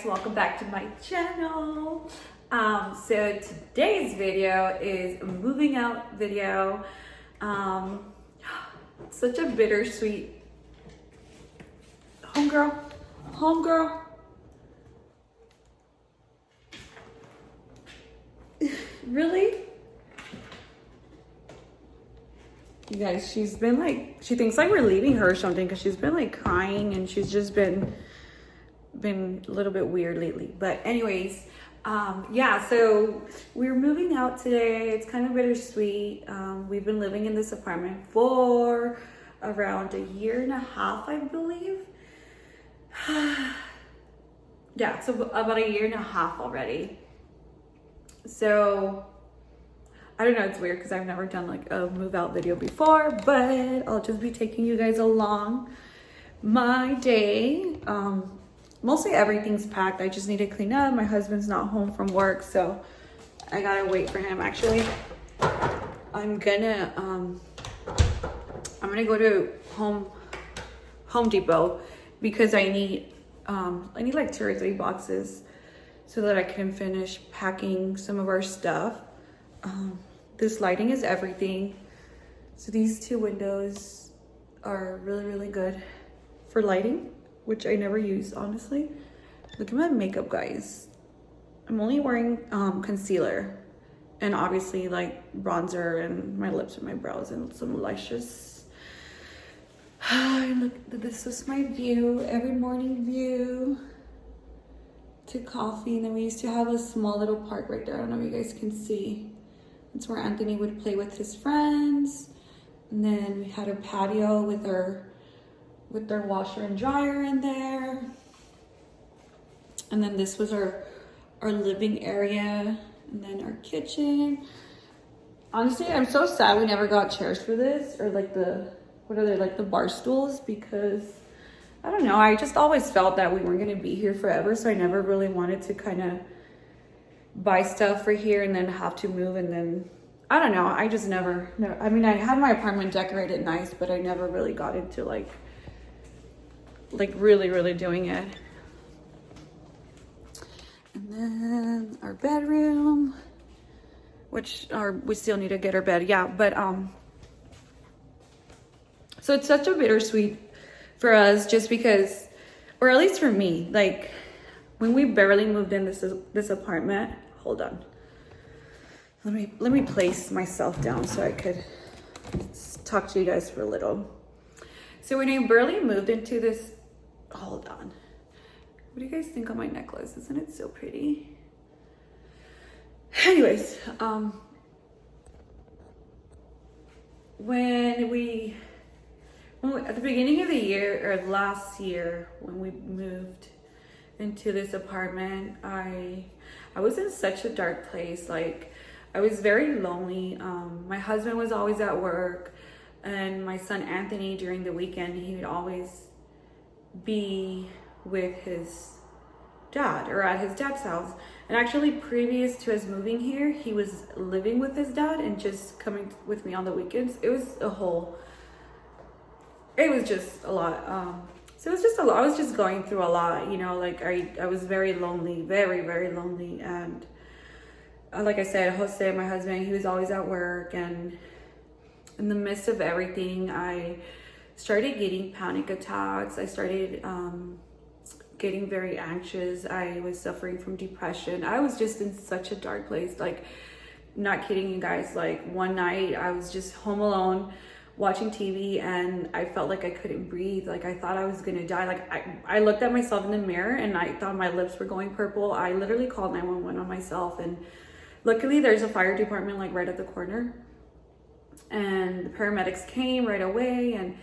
welcome back to my channel. So today's video is a moving out video. Such a bittersweet homegirl. Really? You guys, she's been like, she thinks like we're leaving her or something because she's been like crying and she's just been a little bit weird lately. But anyways, yeah, so we're moving out today. It's kind of bittersweet. We've been living in this apartment for around a year and a half, I believe. Yeah, so about a year and a half already. So I don't know, it's weird because I've never done like a move out video before, but I'll just be taking you guys along my day. Mostly everything's packed. I just need to clean up. My husband's not home from work, so I gotta wait for him. Actually, I'm gonna go to Home Depot because I need like 2 or 3 boxes so that I can finish packing some of our stuff. This lighting is everything. So these 2 windows are really, really good for lighting, which I never use, honestly. Look at my makeup, guys. I'm only wearing concealer and obviously like bronzer and my lips and my brows and some lashes. Look, this is my view, every morning view to coffee. And then we used to have a small little park right there. I don't know if you guys can see. That's where Anthony would play with his friends. And then we had a patio with our washer and dryer in there. And then this was our living area, and then our kitchen. Honestly, I'm so sad we never got chairs for this, or like the bar stools, because I don't know, I just always felt that we weren't gonna be here forever, so I never really wanted to kind of buy stuff for here and then have to move, and then I don't know, I just never I mean, I had my apartment decorated nice, but I never really got into like really doing it. And then our bedroom, which we still need to get our bed, yeah, but so it's such a bittersweet for us, just because, or at least for me, like when we barely moved in this apartment. Hold on, let me place myself down so I could talk to you guys for a little. So when I barely moved into this, hold on, what do you guys think of my necklace? Isn't it so pretty? Anyways, when we at the beginning of the year, or last year, when we moved into this apartment, I was in such a dark place. Like, I was very lonely. My husband was always at work, and my son Anthony, during the weekend, he would always be with his dad, or at his dad's house. And actually, previous to us moving here, he was living with his dad and just coming with me on the weekends. It was just a lot. So it was just a lot. I was just going through a lot, you know, like I was very lonely, very lonely. And like I said, Jose, my husband, he was always at work, and in the midst of everything, I started getting panic attacks. I started getting very anxious. I was suffering from depression. I was just in such a dark place. Like, not kidding you guys, like one night I was just home alone watching TV, and I felt like I couldn't breathe. Like, I thought I was gonna die. Like, I looked at myself in the mirror and I thought my lips were going purple. I literally called 911 on myself, and luckily there's a fire department like right at the corner, and the paramedics came right away, and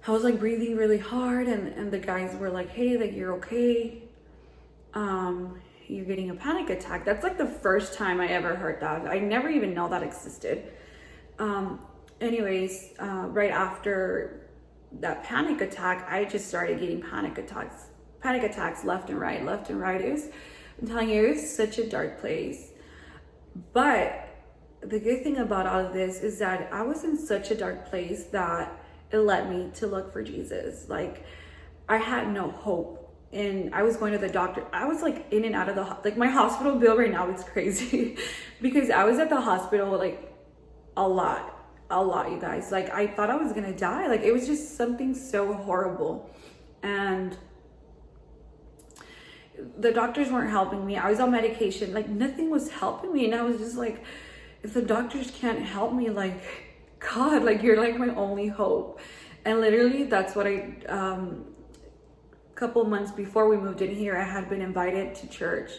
I was like breathing really hard, and the guys were like, hey, like, you're okay, you're getting a panic attack. That's like the first time I ever heard that. I never even know that existed. Anyways, right after that panic attack, I just started getting panic attacks left and right. I'm telling you, it was such a dark place. But the good thing about all of this is that I was in such a dark place that it led me to look for Jesus. Like, I had no hope and I was going to the doctor. I was like in and out of like my hospital bill right now, it's crazy because I was at the hospital like a lot, you guys. Like I thought I was gonna die. Like it was just something so horrible. And the doctors weren't helping me. I was on medication. Like nothing was helping me. And I was just like, if the doctors can't help me, like, God, like you're like my only hope. And literally that's what couple months before we moved in here, I had been invited to church,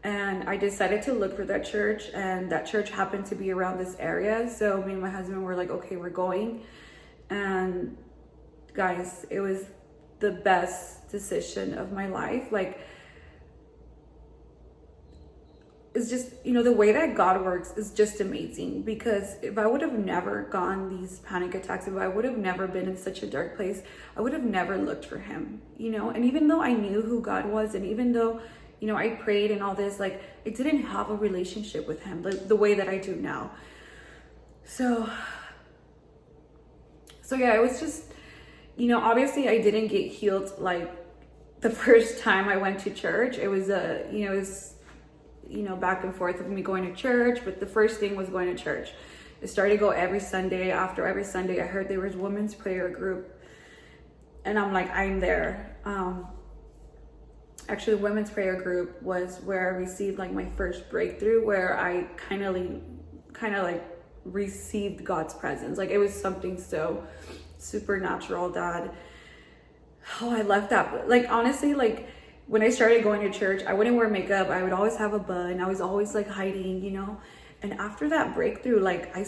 and I decided to look for that church, and that church happened to be around this area. So me and my husband were like, okay, we're going. And guys, it was the best decision of my life. Like, it's just, you know, the way that God works is just amazing, because if I would have never gone these panic attacks, if I would have never been in such a dark place, I would have never looked for him, you know. And even though I knew who God was, and even though, you know, I prayed and all this, like I didn't have a relationship with him like the way that I do now. So yeah, it was just, you know, obviously I didn't get healed like the first time I went to church. It was back and forth of me going to church, but the first thing was going to church. I started to go every Sunday. After every Sunday, I heard there was women's prayer group, and I'm like, I'm there. Actually, women's prayer group was where I received like my first breakthrough, where I kind of like received God's presence. Like it was something so supernatural that, I left that. Like honestly, like when I started going to church, I wouldn't wear makeup. I would always have a bun. I was always like hiding, you know. And after that breakthrough, like I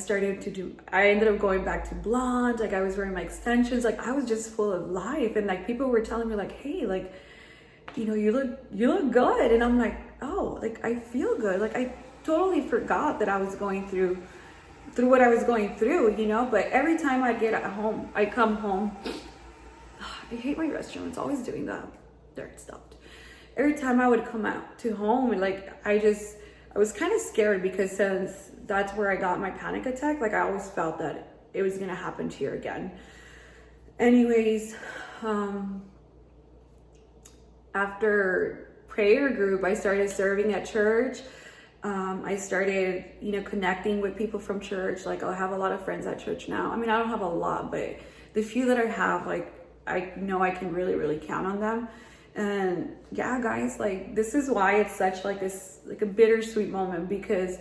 ended up going back to blonde. Like I was wearing my extensions. Like I was just full of life. And like people were telling me like, hey, like, you know, you look good. And I'm like, oh, like I feel good. Like I totally forgot that I was going through what I was going through, you know. But every time I come home, I hate my restroom. It's always doing that. There, it stopped. Every time I would come out to home, and like I was kind of scared, because since that's where I got my panic attack, like I always felt that it was gonna happen here again. Anyways, after prayer group, I started serving at church. I started, you know, connecting with people from church. Like I have a lot of friends at church now. I mean, I don't have a lot, but the few that I have, like I know I can really, really count on them. And yeah, guys, like this is why it's such like this, like a bittersweet moment, because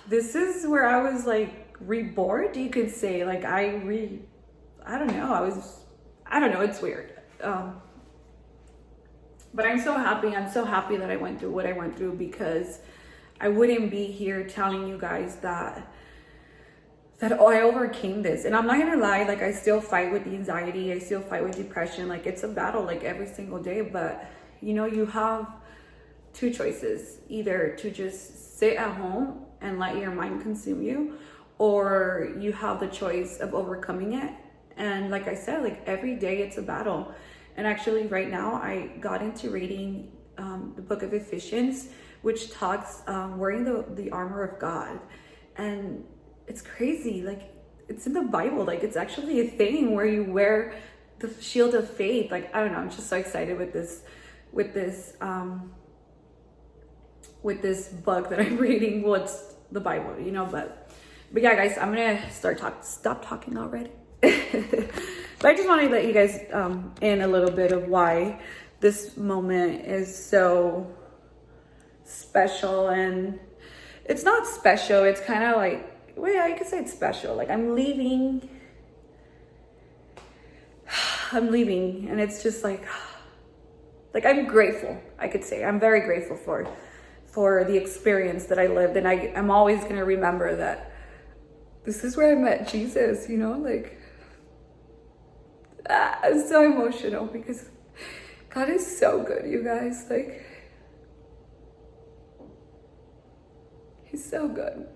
this is where I was like reborn, you could say. Like I don't know, it's weird. But I'm so happy that I went through what I went through, because I wouldn't be here telling you guys that I overcame this. And I'm not gonna lie, like I still fight with the anxiety, I still fight with depression. Like it's a battle like every single day. But you know, you have two choices: either to just sit at home and let your mind consume you, or you have the choice of overcoming it. And like I said, like every day it's a battle. And actually right now I got into reading the book of Ephesians, which talks wearing the armor of God. And it's crazy, like it's in the Bible. Like it's actually a thing where you wear the shield of faith. Like I don't know, I'm just so excited with this book that I'm reading. Well, it's the Bible, you know. But yeah, guys, I'm gonna stop talking already. But I just want to let you guys in a little bit of why this moment is so special. And it's not special, it's kind of like, well, yeah, you could say it's special. Like I'm leaving, and it's just like I'm grateful. I could say I'm very grateful for the experience that I lived. And I'm always going to remember that this is where I met Jesus, you know. Like I'm so emotional, because God is so good, you guys. Like he's so good.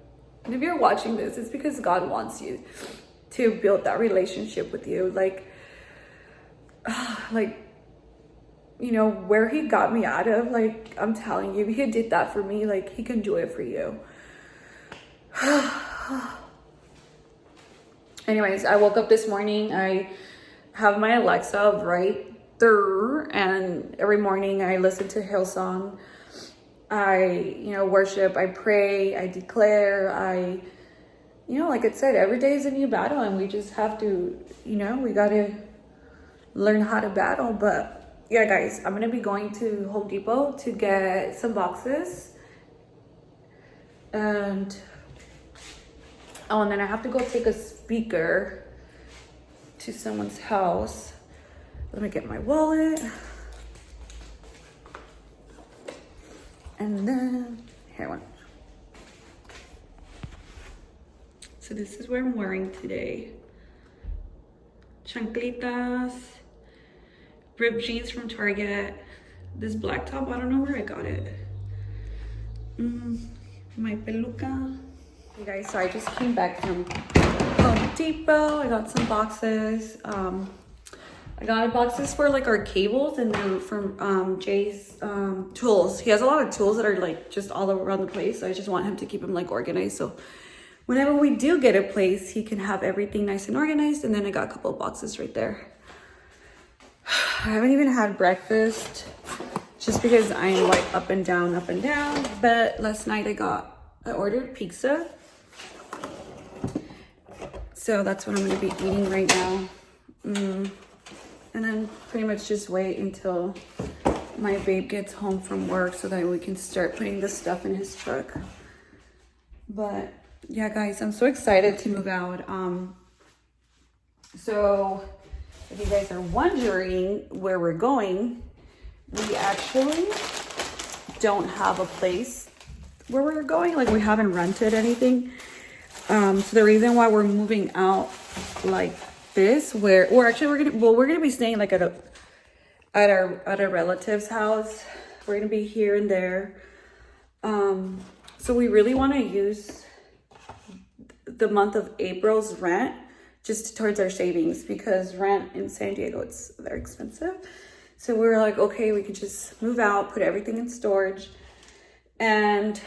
And if you're watching this, it's because God wants you to build that relationship with you. Like, you know, where he got me out of, like, I'm telling you, he did that for me. Like, he can do it for you. Anyways, I woke up this morning. I have my Alexa right and every morning I listen to Hillsong. I, worship, I pray, I declare, like I said, every day is a new battle, and we just have to, we got to learn how to battle. But yeah, guys, I'm going to be going to Home Depot to get some boxes. And then I have to go take a speaker to someone's house. Let me get my wallet. And then, here one. So this is what I'm wearing today. Chanclitas, ripped jeans from Target. This black top, I don't know where I got it. My peluca. Hey guys, so I just came back from Home Depot. I got some boxes. I got boxes for like our cables, and then from Jay's tools. He has a lot of tools that are like just all around the place. So I just want him to keep them like organized. So whenever we do get a place, he can have everything nice and organized. And then I got a couple of boxes right there. I haven't even had breakfast just because I'm like up and down. But last night I ordered pizza. So that's what I'm gonna be eating right now. And then pretty much just wait until my babe gets home from work so that we can start putting the stuff in his truck. But yeah, guys, I'm so excited to move out. So if you guys are wondering where we're going, we actually don't have a place where we're going. Like, we haven't rented anything. So the reason why we're moving out like this, where we're gonna be staying like at our relative's house. We're gonna be here and there. So we really want to use the month of April's rent just towards our savings, because rent in San Diego, it's very expensive. So we were like, okay, we could just move out, put everything in storage, and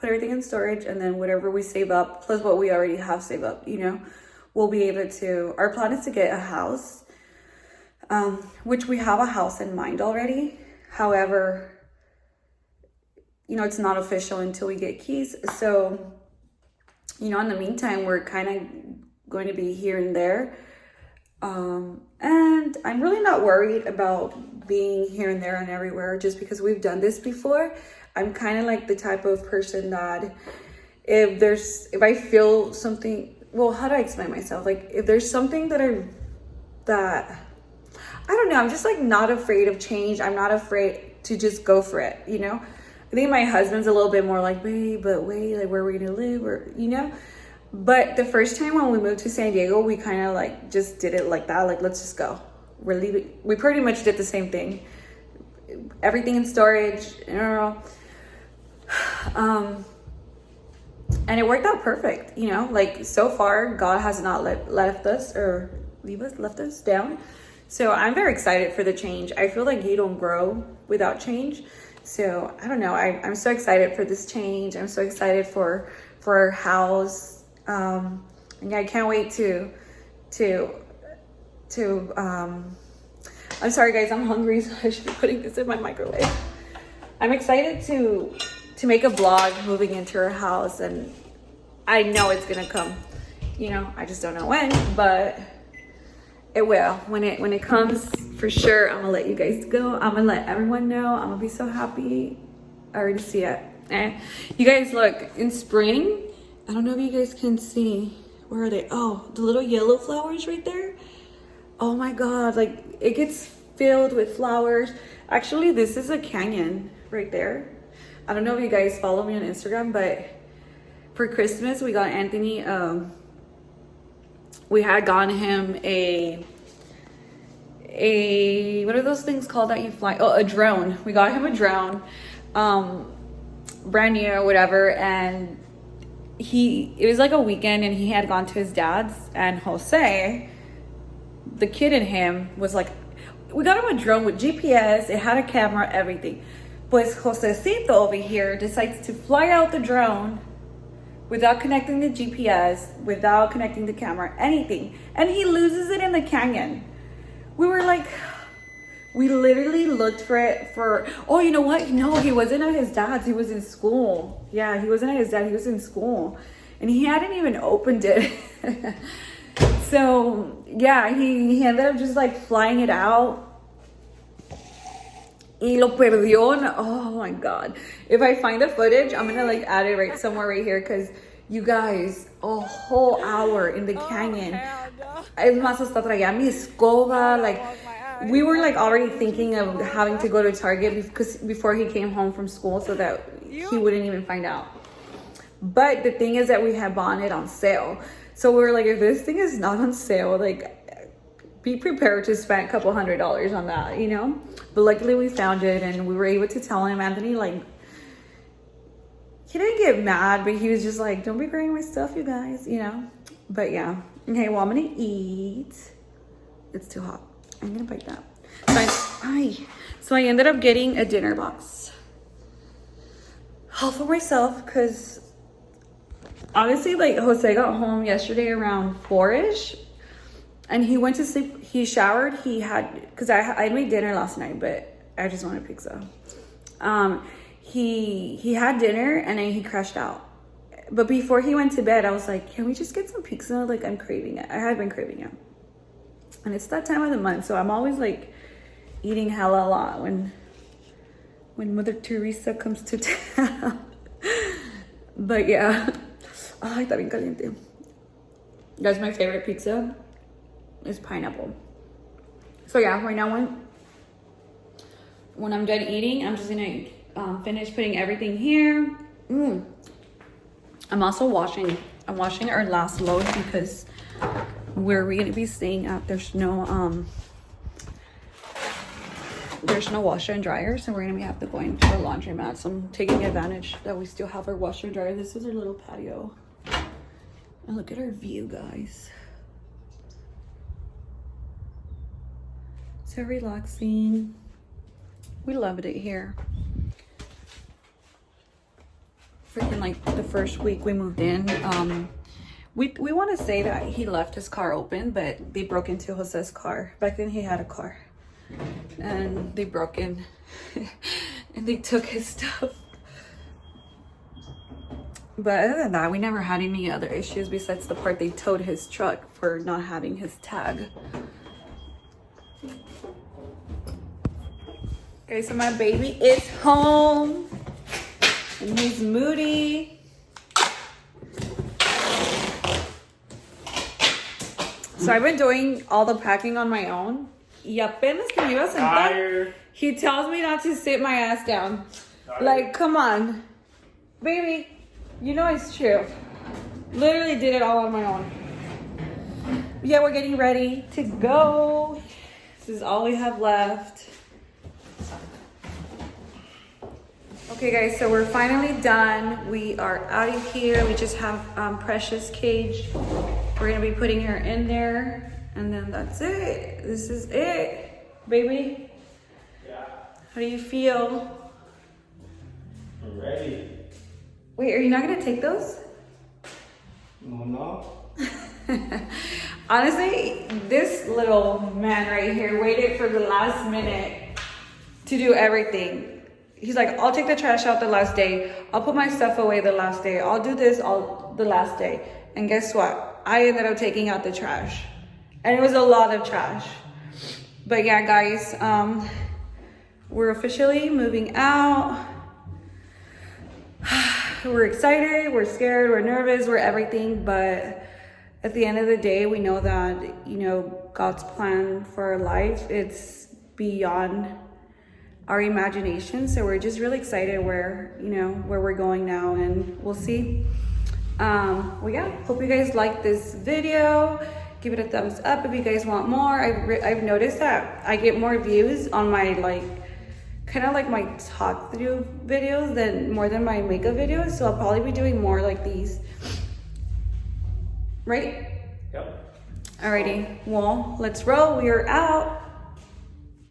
then whatever we save up, plus what we already have saved up, we'll be able to, our plan is to get a house, which we have a house in mind already. However, it's not official until we get keys. So, in the meantime, we're kind of going to be here and there. And I'm really not worried about being here and there and everywhere, just because we've done this before. I'm kind of like the type of person that if I feel something, well, how do I explain myself? Like, if there's something that I don't know, I'm just like not afraid of change. I'm not afraid to just go for it, I think my husband's a little bit more like, wait, like, where are we gonna live, or But the first time when we moved to San Diego, we kind of like just did it like that, like, let's just go. We're leaving. We pretty much did the same thing. Everything in storage, and it worked out perfect, like, so far God has not left us down. So I'm very excited for the change. I feel like you don't grow without change. So I don't know, I'm so excited for this change. I'm so excited for our house. And I can't wait to I'm sorry guys, I'm hungry, so I should be putting this in my microwave. I'm excited to make a vlog moving into our house, and I know it's gonna come. I just don't know when, but it will. When it comes, for sure, I'm gonna let you guys go. I'm gonna let everyone know. I'm gonna be so happy. I already see it. You guys, look, in spring, I don't know if you guys can see. Where are they? Oh, the little yellow flowers right there. Oh my God, like, it gets filled with flowers. Actually, this is a canyon right there. I don't know if you guys follow me on Instagram, but for Christmas, we got Anthony, we had gotten him a what are those things called that you fly? Oh, a drone. We got him a drone, brand new or whatever. And it was like a weekend, and he had gone to his dad's, and Jose, the kid in him, was like, we got him a drone with GPS. It had a camera, everything. Pues Josecito over here decides to fly out the drone without connecting the GPS, without connecting the camera, anything. And he loses it in the canyon. we were like, we literally looked for it for, oh, you know what? No, he wasn't at his dad's. He was in school. Yeah, he wasn't at his dad. He was in school. And he hadn't even opened it. So, yeah, he ended up just like flying it out. Y lo perdió. Oh my God. If I find the footage, I'm gonna like add it right somewhere right here, because you guys, a whole hour in the canyon. Es más, hasta traía mi escoba. Like, we were like already thinking of having to go to Target because before he came home from school, so that he wouldn't even find out. But the thing is that we had bought it on sale. So we were like, if this thing is not on sale, like, be prepared to spend a couple $100s on that, you know? But luckily we found it, and we were able to tell him. Anthony, like, he didn't get mad, but he was just like, don't be grabbing my stuff, you guys, you know? But yeah. Okay, well, I'm gonna eat. It's too hot. I'm gonna bite that. So I ended up getting a dinner box. All for myself, because honestly, like, Jose got home yesterday around 4-ish. And he went to sleep, he showered, because I made dinner last night, but I just wanted pizza. He had dinner, and then he crashed out. But before he went to bed, I was like, can we just get some pizza? Like, I'm craving it. I had been craving it. And it's that time of the month, so I'm always like eating hella a lot when Mother Teresa comes to town. But yeah. Ay, está bien caliente. That's my favorite pizza. Is pineapple. So yeah, right now when I'm done eating, I'm just gonna finish putting everything here. I'm also washing our last load, because where we're gonna be staying at, there's no washer and dryer, so we're gonna have to go into our laundromat. So I'm taking advantage that we still have our washer and dryer. This is our little patio, and look at our view, guys. So relaxing. We loved it here. Freaking like the first week we moved in, we want to say that he left his car open, but they broke into Jose's car. Back then he had a car, and they broke in and they took his stuff. But other than that, we never had any other issues besides the part they towed his truck for not having his tag. Okay, so my baby is home, and he's moody. So I've been doing all the packing on my own. Y apenas que me iba a sentar, he tells me not to sit my ass down. Like, come on. Baby, you know it's true. Literally did it all on my own. Yeah, we're getting ready to go. This is all we have left. Okay guys, so we're finally done. We are out of here. We just have Precious cage. We're gonna be putting her in there, and then that's it. This is it, baby. Yeah. How do you feel? I'm ready. Wait, are you not gonna take those? No. Honestly, this little man right here waited for the last minute to do everything. He's like, I'll take the trash out the last day. I'll put my stuff away the last day. I'll do this all the last day. And guess what? I ended up taking out the trash. And it was a lot of trash. But yeah, guys, we're officially moving out. We're excited, we're scared, we're nervous, we're everything. But at the end of the day, we know that, you know, God's plan for our life, it's beyond our imagination. So we're just really excited where we're going now, and we'll see. Well, yeah, hope you guys like this video. Give it a thumbs up if you guys want more. I've noticed that I get more views on my kind of like my talk through videos more than my makeup videos. So I'll probably be doing more like these. Right? Yep. Alrighty, well, let's roll. We are out.